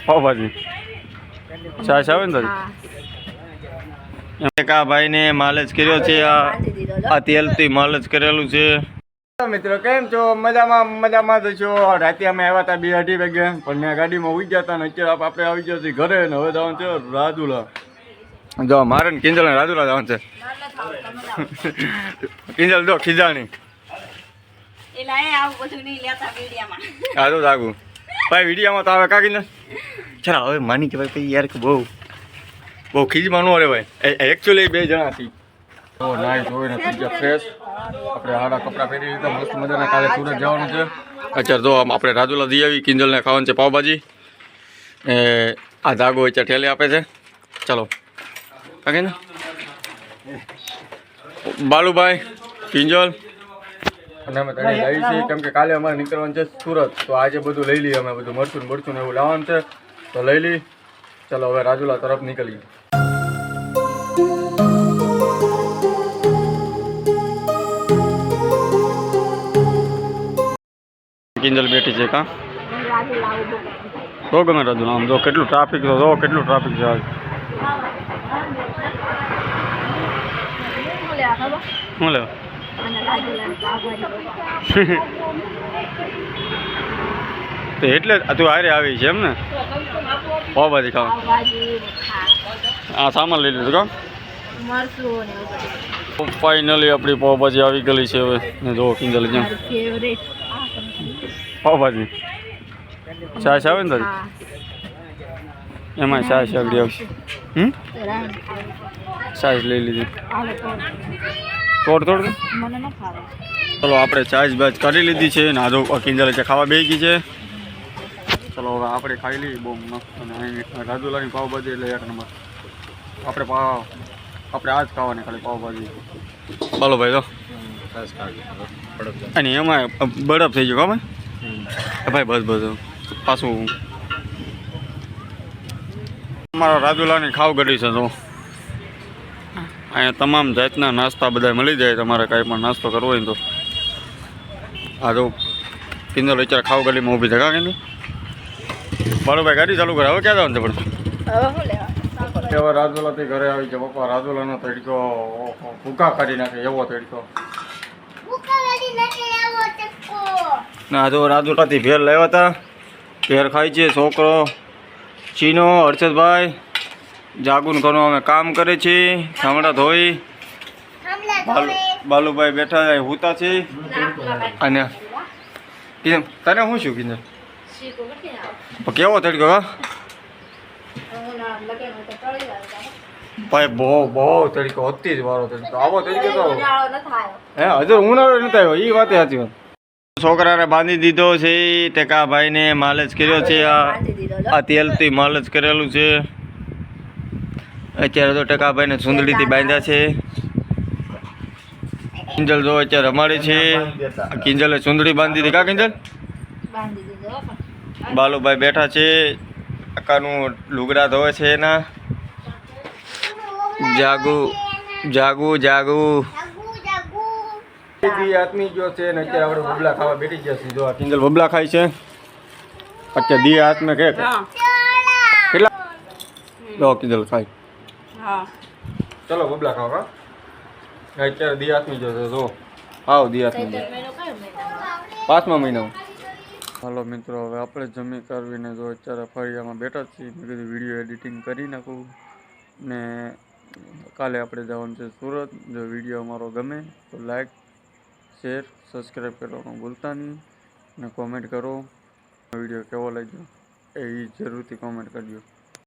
પાવભાજી છાશ આવે ને તારી કા ભાઈને માલેજ કર્યો છે આ તેલથી માલેજ કરેલું છે મિત્રો કેમ છો મજામાં તો છો રાતે અમે આવ્યા હતા 2-2:30 વાગે પણ મેં ગાડીમાં ઉઈ ગયા હતા ને અત્યારે આપણે આવી ગયા છીએ ઘરે ને હવે જવાનું છે રાજુલા જો મારે ને કિંજલ ને રાજુલા જવાનું છે કિંજલ જો ખીજાણી હા તો જાગું ભાઈ વિડીયામાં તો આવે કા કિંજલ ચાલ હવે માની કે ભાઈ યાર બહુ ખીજમાં ન રે ભાઈ એકચ્યુઅલી 2 જણા હતી તો નાઈ ધોઈને થઈ ગયા ફ્રેશ આપણે હાડા કપડાં પહેરી લીધા મસ્ત મજાના કાલે સુરત જવાનું છે અત્યારે જો આપણે રાજુલા જઈ આવી કિંજલને ખાવાનું છે પાવભાજી આ ધાગો અત્યારે ઠેલી આપે છે ચાલો કાકે ને બાલુભાઈ કિંજલ અને અમે તને લઈ છીએ કેમ કે કાલે અમારે નીકળવાનું છે સુરત તો આજે બધું લઈ લઈએ અમે બધું મરચું ને એવું લાવવાનું છે તો લઈ લઈ ચાલો હવે રાજુલા તરફ નીકળીએ કિંજલ બેઠી છે કા તો ગમે રાજુલા આમ જો કેટલું ટ્રાફિક તો જો કેટલું ટ્રાફિક છે આજ શું લેવા તો એટલે તું હારે આવી છે એમ ને પાવભાજી ખાવા હા સામાન લઈ લીધું કા ફાઇનલી આપણી પાવભાજી આવી ગયેલી છે હવે ને જો કિંજલ જેમ પાવભાજી છાશ આવે ને તારી એમાં છાશ આગળ આવશે છાશ લઈ લીધી તોડ ચલો આપણે છાશ બાજ કરી લીધી છે ને આજો કિંજલ છે ખાવા બેસી ગઈ છે ચલો હવે આપણે ખાઈ લઈએ બહુ મસ્ત અને રાજુલાની પાવભાજી એટલે 1 નંબર આપણે આજ ખાવાની ખાલી પાવભાજી બોલો ભાઈ તો અને એમાં બરફ થઈ ગયો ભાઈ બસ પાછું અમારા રાજુલાની ખાવ ગઢી છે તો અહીંયા તમામ જાતના નાસ્તા બધા મળી જાય તમારે કાંઈ પણ નાસ્તો કરવો હોય તો આ જો કિંજલ અત્યારે ખાવ ગલીમાં ઊભી છે કા કે બાળુ ભાઈ ગાડી ચાલુ કરે હવે ક્યાં જવાનું છે પણ રાજુલાથી ઘરે આવી છે પપ્પા રાજુલાનો તડકો ભૂકા કાઢી નાખે એવો તડકો ના જો રાજુલાથી ભેર લાવ્યા હતા ભેર ખાય છે છોકરો ચીનો હર્ષદભાઈ જાગુન ઘણું અમે કામ કરે છે ઠામડા ધોઈ બાલુભાઈ બેઠા હુતા છે અને તને શું શું કીધું કેવો તડકો ભાઈ બહુ તડકો હતી જ વારો તડકો આવો તડકો તો હે હજુ ઉનાળો નથી આવ્યો એ વાત સાચી વાત છોકરાને બાંધી દીધો છે ટેકા ભાઈને માલેજ કર્યો છે આ તેલથી માલેજ કરેલું છે અત્યારે તો ટેકા ભાઈને સુંદડીથી બાંધ્યા છે કિંજલ જો અત્યારે રમાડે છે કિંજલે સુંદડી બાંધી દીધી કા કિંજલ બાલુભાઈ બેઠા છે કાકાનું લુગડા ધોવે છે એના જાગુ આત્મી જો છે ને અત્યારે આપણે બબલા ખાવા બેઠી ગયા છીએ જો આ કિંજલ બબલા ખાય છે અત્યારે દી હાથમાં કે કેટલા જો કિંજલ ખાય ચલો બબલા ખાવા અત્યારે દી હાથમી જો જો આવ દી હાથમી 5મા મહિનામાં હાલો મિત્રો હવે આપણે જમી કરવીને જો અત્યારે ફળિયામાં બેઠા છીએ મેં કીધું વિડીયો એડિટિંગ કરી નાખું ને કાલે આપણે જવાનું છે સુરત જો વિડીયો અમારો ગમે તો લાઈક શેર સબસ્ક્રાઈબ કરવાનું ભૂલતા નહીં ને કોમેન્ટ કરો વિડીયો કેવો લાગ્યો એ જરૂરથી કોમેન્ટ કરજો